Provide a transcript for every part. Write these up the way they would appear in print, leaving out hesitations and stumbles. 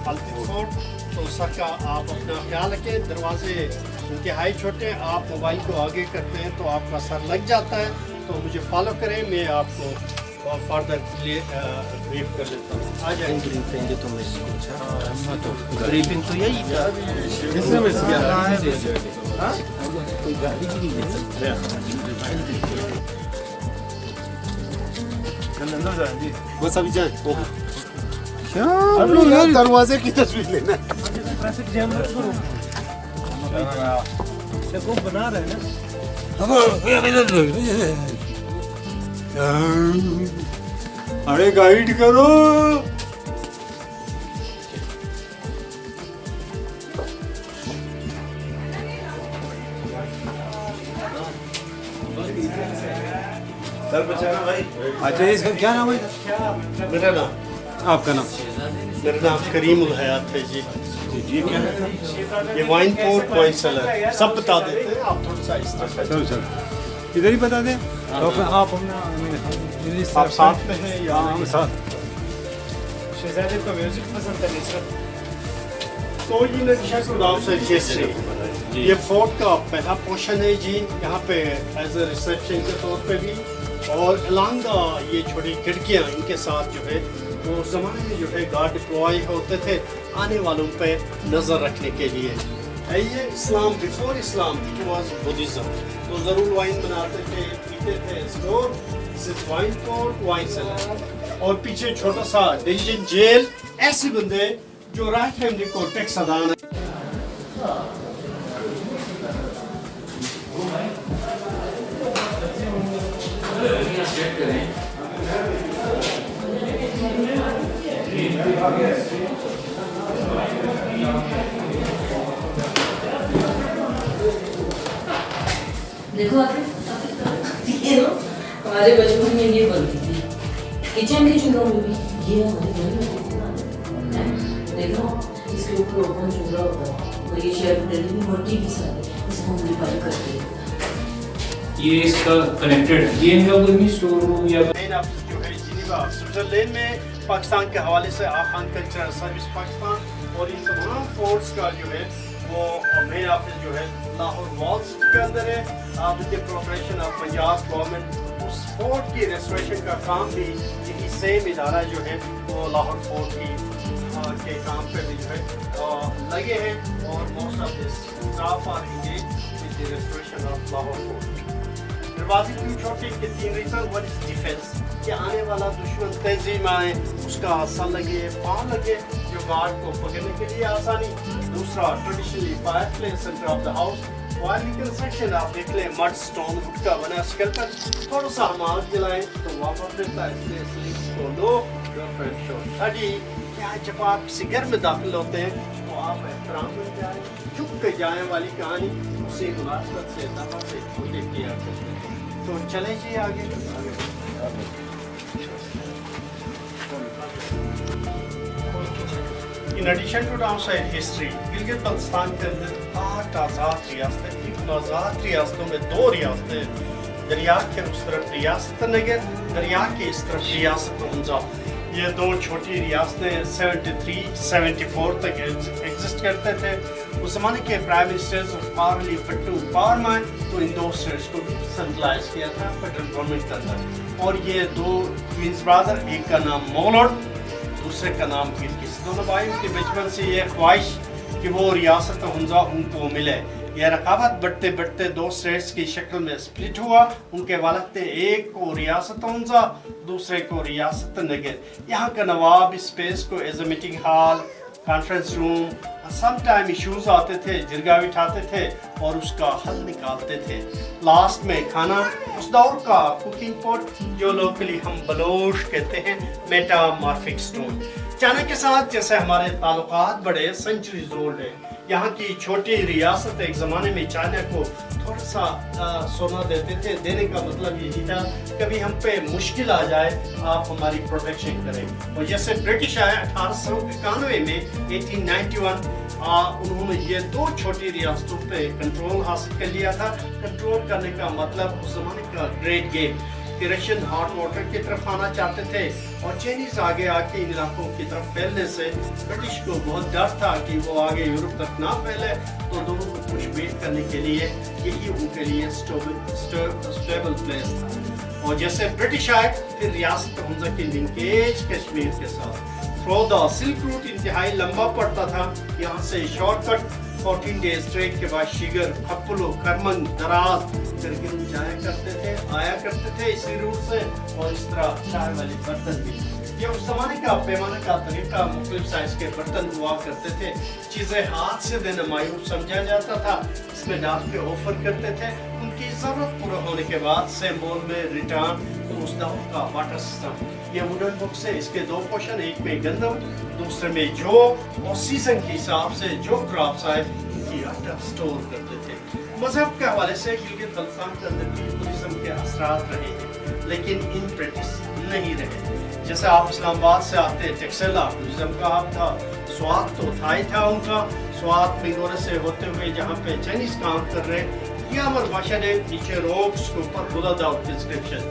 Altit Fort تو سر کا آپ اپنا خیال رکھیں. دروازے انتہائی چھوٹے ہیں, آپ موبائل کو آگے کرتے ہیں تو آپ کا سر لگ جاتا ہے. تو مجھے فالو کریں, میں آپ کو فردر بریف کر لیتا ہوں. آ جائیں. بریفنگ تو بریفنگ تو یہی تھا. کوئی گاڑی بھی نہیں. بس ابھی جائیں. کیا دروازے کی تصویر لینا ٹریفک جام کو بنا رہے ہیں نا. ارے گائیڈ کرو. اچھا اس کا کیا نام ہے؟ میرا نام, آپ کا نام؟ میرا نام کریم الحیات ہے جی. یہ کیا ہے؟ یہ وائن پورٹ وائن سیلر سب بتا دیتے ہیں, آپ تھوڑا سا اس طرح چلو چلو ادھر ہی بتا دیں. آپ آپ ساتھ میں ہیں یا ہم ساتھ؟ شہزادے کو میوزک پسند ہے نصرت. تو یہ نقشہ گلاب سے ہسٹری. یہ فورٹ کا پہلا پورشن ہے جی. یہاں پہ ایز اے ریسیپشن کے طور پہ بھی, اور الانگ یہ چھوٹی کھڑکیاں ان کے ساتھ جو ہے وہ اس زمانے میں جو ہے گارڈ ڈپلوائے ہوتے تھے آنے والوں پہ نظر رکھنے کے لیے. یہ Islam before Islam it was Buddhism. تو ضرور وائن بناتے تھے, پیتے تھے. Store this is wine port wine cellar. اور پیچھے چھوٹا سا ڈویژن جیل. ایسے بندے جو رائٹ فیملی کو ٹیکس ادا نہیں. دیکھو ہمارے بچپن میں یہ بنتی تھی کچن کی چولہوں میں بھی. یہ ہمارے گھر میں دیکھو اس کے اوپر اوپن چولہا ہوتا ہے, اور یہ شیلف ڈلی میں مٹی کے ساتھ اس کو موڈیفائی کرتے ہیں. یہ اس کا کنیکٹڈ ہے. یہ ان کا کوئی بھی اسٹور روم یا مین آفس جو ہے جنیوا سوئٹزرلینڈ میں پاکستان کے حوالے سے آغا خان کلچرل سروس پاکستان, اور ان تمام فورٹس کا جو ہے وہ مین آفس جو ہے لاہور والز کے اندر ہے. آپ ان کے پروپریشن آف پنجاب گورنمنٹ اس فورٹ کی ریسٹوریشن کا کام بھی یہی سیم ادارہ جو ہے وہ لاہور فورٹ کے کام پہ بھی جو ہے لگے ہیں. اور most of this staff are engage with the restoration of Lahore fort. دروازے کیوں چھوٹے کے 3 ریزن. ون از ڈیفینس, کہ آنے والا دشمن تنظیم آئے اس کا سر لگے پاؤں لگے. جو गार्ड को पकड़ने के लिए आसानी। दूसरा traditionally fire place centre of the house. वाली कंस्ट्रक्शन आप देख लें, मड स्टोन वुड का बना स्केलेटन। थोड़ा सा हम आग जलाएं तो वापस देता है, इसलिए स्लिंग्स को लो योर फ्रेंड शो। थर्डी, क्या जब आप किसी घर में दाखिल होते हैं तो आप एहतराम में जाए, झुक के जाए वाली कहानी उसी मुनासबत से दफा से पूरे किया करते हैं। तो चले जी आगे। In addition to downside history, Gilgit-Baltistan के अंदर 8 आज़ाद रियासतें थी। उन आज़ाद रियासतों में 2 रियासतें, दरिया के उस तरफ रियासत नगर, दरिया के इस तरफ रियासत हुंजा। ये 2 छोटी रियासतें 73-74 तक एग्जिस्ट करते थे। उस ज़माने के प्राइम मिनिस्टर्स पावरली फट्टू पावर में तो इन 2 स्टेट्स को सेंट्रलाइज किया था फेडरल गवर्नमेंट के अंदर। और ये 2 ट्विंस ब्रदर, एक का नाम मोगलोड, दूसरे का नाम गिलगित। दोनों भाइयों की बचपन से ये ख्वाहिश कि वो रियासत हुंजा उनको मिले। यह रकाबत बढ़ते बढ़ते 2 स्टेट्स की शक्ल में स्प्लिट हुआ। उनके वालिद ने एक को रियासत हुंजा, दूसरे को रियासत नगर। यहाँ का नवाब इस स्पेस को as a meeting hall, conference room, some time issues आते थे, जिरगा बिठाते थे और उसका हल निकालते थे। लास्ट में खाना, उस दौर का कुकिंग पॉट जो लोकली हम बलोश कहते हैं, मेटामॉर्फिक स्टोन। चाइना के साथ जैसे हमारे ताल्लुकात बड़े सेंचुरीज ओल्ड है। यहाँ की छोटी रियासत एक ज़माने में चाइना को थोड़ा सा सोना देते थे। देने का मतलब यही था कभी हम पे मुश्किल आ जाए आप हमारी प्रोटेक्शन करें। और जैसे ब्रिटिश आए 1891 में 1891 उन्होंने ये 2 छोटी रियासतों पे कंट्रोल हासिल कर लिया था। कंट्रोल करने का मतलब उस ज़माने का ग्रेट गेम कि रशियन हॉट वाटर की तरफ आना चाहते थे और चाइनीज आगे आके इन इलाकों की तरफ फैलने से ब्रिटिश को बहुत डर था कि वो आगे यूरोप तक ना फैले। तो दोनों को पुशबैक करने के लिए यही उनके लिए स्टेबल प्लेस था। और जैसे ब्रिटिश आए फिर रियासत हुंजा की लिंकेज कश्मीर के साथ थ्रू द सिल्क रूट इंतहाई लंबा पड़ता था। यहाँ से शॉर्टकट 14 डेज ट्रेक के बाद शिगर, खप्पलो, करमन, दराज करके जाया करते थे, आया करते थे इसी रूट से। और इस तरह चाय वाले बर्तन भी, ये उस जमाने का पैमाने का तरीका, मुख्तलिफ साइज के बर्तन हुआ करते थे। चीज़ें हाथ से देना मायूब समझा जाता था, इसमें डाल के ऑफर करते थे। उनकी ज़रूरत पूरा होने के बाद सेम बोल में रिटर्न। तो उस दौर का वाटर सिस्टम, ये वुडन बुक्स है, इसके 2 पोर्शन, एक में गंदम, दूसरे में जौ, और सीजन के हिसाब से जो क्रॉप्स आए उनकी आटा स्टोर करते थे। मजहब के हवाले से गिलगित-बल्तिस्तान के अंदर भी बुद्धिज्म के असरात रहे हैं, लेकिन इन प्रैक्टिस नहीं रहे। जैसे आप इस्लामाबाद से आते टेक्सला बुद्धिज्म का आप था, स्वात तो थाई था उनका, स्वात मिंगोरे से होते हुए जहाँ पे चाइनीज काम कर रहे, यामर भाषा ने नीचे रोक्स के ऊपर बुलंद आउट इंस्क्रिप्शन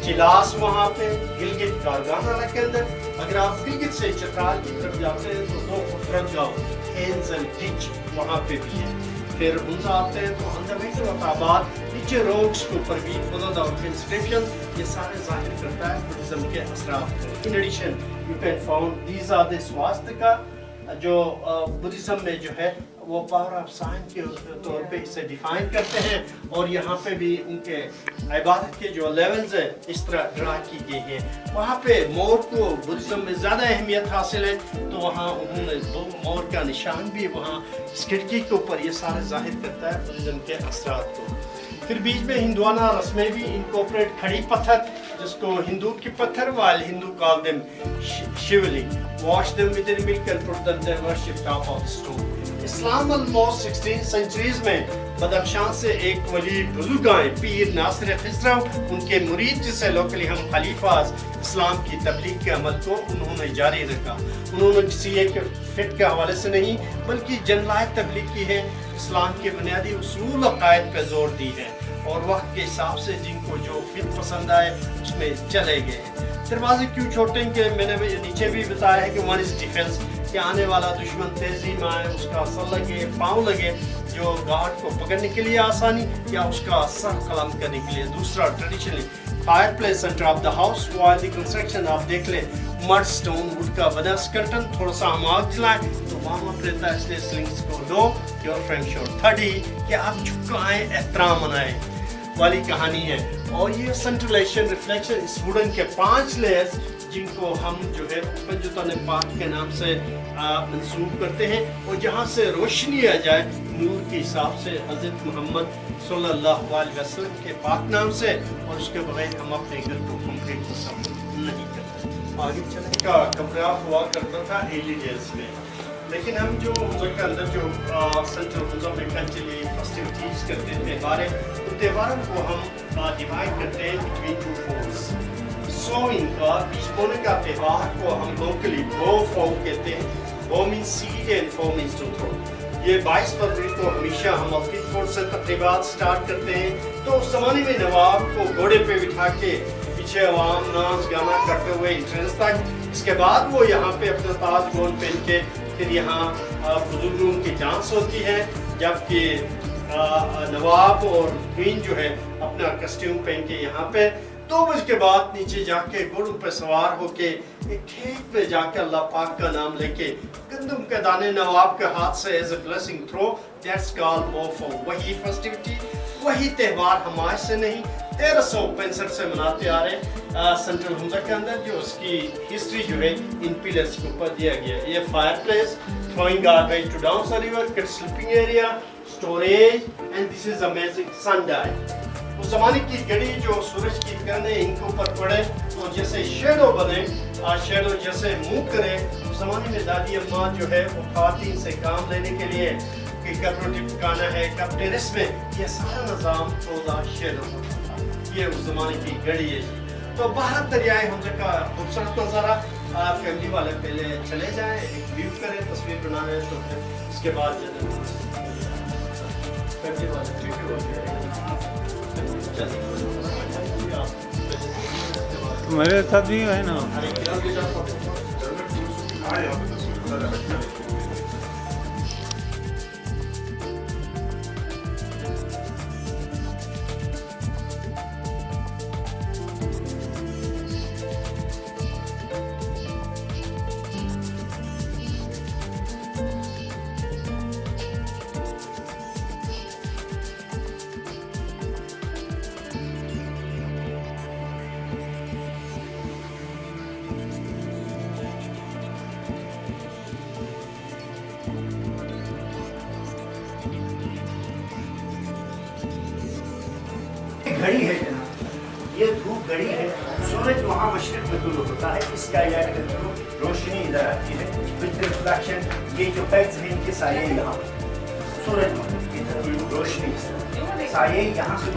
चिलास वहाँ पे गिलगित कारगाना के अंदर। अगर आप गिलगित से चतराल की तरफ जाते हैं तो 2 खूबसूरत गाँव हेंस एंड डिच वहाँ पे भी है। फिर हुंजा आते हैं तो हंजा वैली नीचे रोक्स के ऊपर भी बुलंद आउट इंस्क्रिप्शन, ये सारे जाहिर करता है बुद्धिज्म के असरात। In addition you can found these are the swastika जो बुद्धिज्म में जो है वो पावर ऑफ साइन के तौर पे इसे डिफाइन करते हैं। और यहाँ पे भी उनके इबादत के जो लेवल्स है इस तरह ड्रा की गई है। वहाँ पे मोर को बुद्धिज्म में ज़्यादा अहमियत हासिल है, तो वहाँ उन्होंने 2 मोर का निशान भी वहाँ इस खिड़की के ऊपर, ये सारे जाहिर करता है बुद्धिज्म के असरात को। फिर बीच में हिंदुआना रस्में भी इनकॉर्पोरेट, खड़ी पत्थर जिसको हिंदू की पत्थर वाल Hindu call them shivling, wash them with in milk and put them there worship top of stone. Islam almost 16 centuries में बदख्शां से एक वली बुजुर्ग आए पीर नासिर खिसरो, उनके मुरीद जिसे लोकली हम खलीफाज, इस्लाम की तबलीग के अमल को उन्होंने जारी रखा। उन्होंने किसी एक फिट के हवाले से नहीं बल्कि जनलायत तबलीग की है, इस्लाम के बुनियादी उसूल अकायद पर जोर दी है और वक्त के हिसाब से जिनको जो फिट पसंद आए उसमें चले गए। दरवाजे क्यों छोटे कि मैंने नीचे भी बताया है कि वन इज डिफेंस, कि आने वाला दुश्मन तेजी में आए उसका सर लगे, पाँव लगे, जो गार्ड को पकड़ने के लिए आसानी या उसका सर कलम करने के लिए। दूसरा traditionally fire place centre of the house, while the construction आप देख ले मड स्टोन वुड का बना स्केलेटन, थोड़ा सा हम आग जलाएं तो वार्म अप रहता है, इसलिए स्लिंग्स को लो योर फ्रेंड शोर। थर्डी कि आप झुकाएं, एहतराम मनाएं वाली कहानी है। और ये सेंट्रलेशन रिफ्लेक्शन इस वुडन के 5 लेयर्स जिनको हम जो है पंजुतान पाक के नाम से मंसूब करते हैं, और जहाँ से रोशनी आ जाए नूर के हिसाब से हज़रत मोहम्मद सल्लल्लाहु अलैहि वसल्लम के पाक नाम से, और उसके बगैर हम अपने घर को कंप्लीट तस्वीर नहीं करते। आगे चलने का कमरा हुआ करता था एर्ली डेज में, लेकिन हम जो हुंजा के अंदर जो सेंट्रल हुंजा में कल्चरली फेस्टिविटीज़ करते थे, हमारे उन त्योहारों को हम डिवाइड करते हैं बिटवीन टू फोर्स। सोइंग का बीज बोने का त्यौहार को हम लोकली बो फो कहते हैं। बो मीन्स सीड एंड फो मीन्स टू थ्रो। ये 22 फरवरी को हमेशा हम अल्टिट फोर्ट से तकरीबात स्टार्ट करते हैं। तो उस ज़माने में नवाब को घोड़े पे बिठा के पीछे अवाम नाच गाना करते हुए एंट्रेंस तक, इसके बाद वो यहाँ पे अपना ताज गोंद पहन के फिर यहाँ बुजुर्गों की डांस होती है, जबकि नवाब और क्वीन जो है अपना कस्ट्यूम पहन के यहाँ पे 2 बजे के बाद नीचे जाके घोड़ों पे सवार होके एक खेत में जाके अल्लाह पाक का नाम लेके गंदम के दाने नवाब के हाथ से as a blessing throw. That's called मोफो। वही फेस्टिविटी, वही त्यौहार हमारे से नहीं 1365 से मनाते आ रहे सेंट्रल हुंजा के अंदर, जो उसकी हिस्ट्री जो है इन पिलर्स के ऊपर दिया गया है। ये fireplace, throwing garbage to down the river, kid sleeping area, storage, and this is amazing sundial. उस जमाने की घड़ी जो सूरज की किरणें इनके ऊपर पड़े तो जैसे शेडो बने, शेडो जैसे मूव करे। उस जमाने में दादी अम्मा जो है वो खातिन से काम लेने के लिए कि कब रोटी पकाना है, कब टेरेस में, ये सारा निज़ाम रोज़ा शेडो होता था। ये उस जमाने की घड़ी है। तो बाहर दरियाए हुंजा का खूबसूरत नज़ारा। फैमिली वाले पहले चले जाएं, एक व्यू करें, तस्वीर बनाने, तो फिर इसके बाद फैमिली वाले रिव्यू हो गया। मेरे साथ भी है ना। घड़ी है जनाब, ये धूप घड़ी है। सूरज वहाँ मशरक में तुलू होता है, इसका लाइट के थ्रू रोशनी इधर आती है विद रिफ्लेक्शन। ये जो पैक्स हैं इनके साये यहाँ सूरज की तरफ रोशनी, साये यहाँ से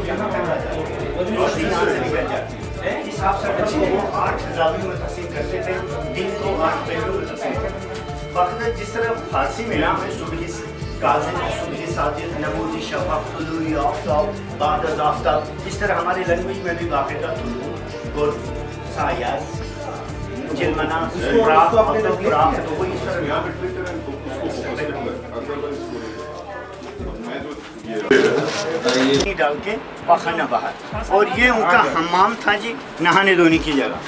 यहाँ पे आ जाती है, रोशनी यहाँ से निकल जाती है। इस हिसाब से बच्चे को 8 जावियों में तकसीम करते थे, दिन को 8 पहलुओं में तकसीम करते थे। वक्त जिस तरह फारसी में नाम है सुबह काज़िम, सुबह साजिद, नमूज़ शफ़क़, तुलूई आफ्ताब, बाद अज़ आफ्ताब, इस तरह हमारी लैंग्वेज में भी बाकायदा तुलू, गुर्ब, सायात, जिलमना, रात, तो वो इस तरह डाल के पखाना बाहर। और ये उनका हमाम था जी, नहाने धोने की जगह।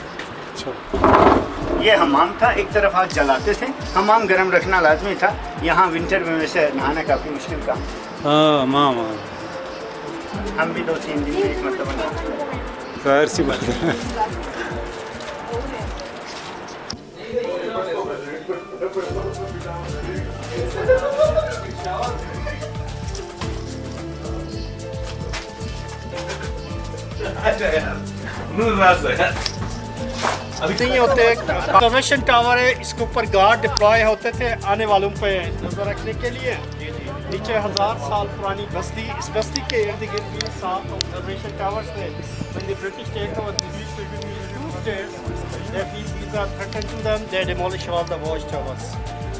ये हमाम था, एक तरफ हाथ जलाते थे। हमाम गर्म रखना लाजमी था, यहाँ विंटर में वैसे नहाना काफ़ी मुश्किल काम। हाँ मामा, हम भी 2-3 दिन में एक मरतबा नहाते। खैर सी बात है। अभी नहीं होते। ऑब्जर्वेशन टावर है, इसके ऊपर गार्ड डिप्लॉय होते थे आने वालों पे नजर रखने के लिए। नीचे 1000 साल पुरानी बस्ती, इस बस्ती के इर्द गिर्द भी 7 ऑब्जर्वेशन टावर्स थे। When the British take over these 2 states, their PCs are threatened to them, they demolish all the watch towers.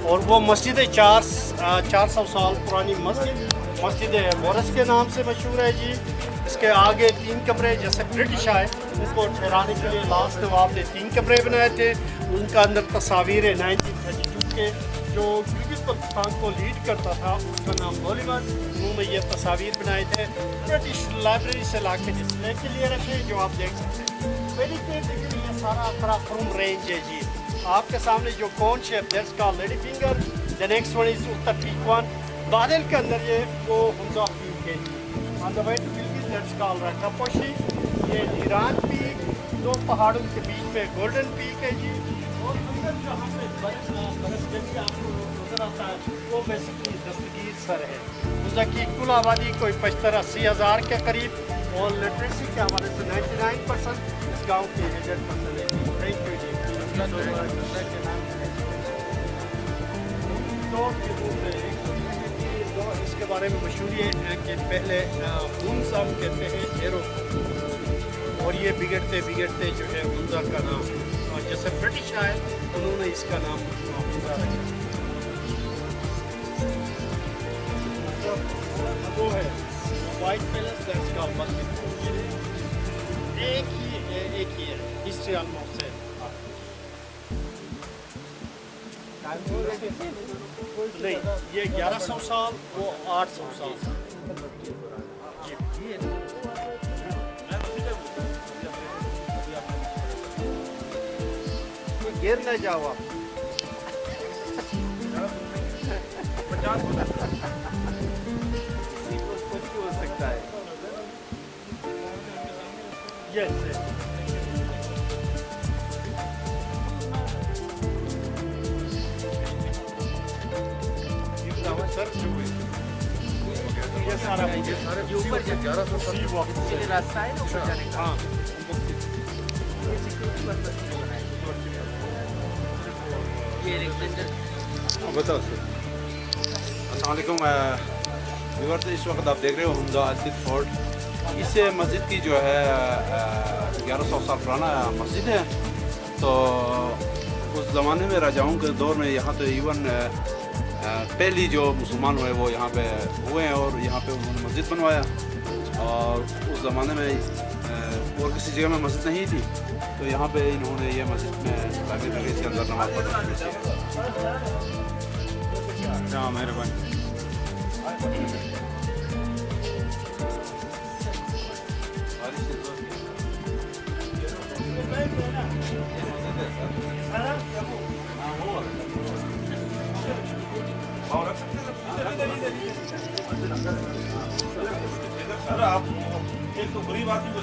और वो मस्जिद 400 साल पुरानी मस्जिद मोरस के नाम से मशहूर है जी। इसके आगे 3 कमरे, जैसे ब्रिटिश आए उसको ठहराने के लिए लास्ट नवाब ने 3 कमरे बनाए थे। उनका अंदर तस्वीर है 1932 के, जो गिलगित-बाल्टिस्तान को लीड करता था, उसका नाम ओलिवर। उन्होंने ये तस्वीर बनाए थे, ब्रिटिश लाइब्रेरी से ला के डिस्प्ले के लिए रखे, जो आप देख सकते हैं। पहली के ये सारा कराकुरम रेंज है जी। आपके सामने जो cone shape, that's called lady finger. The next one is Ultar peak one. बादल के अंदर ये वो हुंजा पीक है। On the way to Gilgit that's called Rakaposhi. ये ईरान पीक, दो पहाड़ों के बीच में गोल्डन पीक है जी, और अंदर जहाँ पे बर्फ जमी आपको नजर आता है वो बेसिकली दस्तगीर सर है। हुंजा की कुल आबादी कोई 75-80 हज़ार के करीब, और लिटरेसी के हवाले से 99% इस गाँव के 100% है। थैंक यू जी। तो इसके बारे में मशहूर ये है कि पहले हुंजा हम कहते हैं हेरो, और ये बिगड़ते बिगड़ते जो है हुंजा का नाम, और जैसे ब्रिटिश आए उन्होंने इसका नाम हुंजा रखा। वो है वाइट पैलेस, दैट्स कॉल्ड बल्टिट। एक ही है हिस्ट्री ऑलमोस्ट है। नहीं, ये 1100 साल, वो 800 साल। गिर न जाओ आप। कुछ भी हो सकता है। यस सर, ये सारा जो ऊपर 1100 साल रास्ता है ना ऊपर जाने का। हाँ, बताओ सर। अस्सलाम वालेकुम व्यूअर्स, इस वक्त आप देख रहे हो हुंजा अल्टिट फोर्ट। इस मस्जिद की जो है 1100 साल पुराना मस्जिद है। तो उस ज़माने में राजाओं के दौर में यहाँ तो इवन पहली जो मुसलमान हुए वो यहाँ पे हुए हैं, और यहाँ पे उन्होंने मस्जिद बनवाया। और उस ज़माने में और किसी जगह में मस्जिद नहीं थी, तो यहाँ पे इन्होंने ये मस्जिद में ताकि इसके अंदर नमाज पढ़ा। हाँ, मेहरबानी। आप एक तो गरीब आदमी को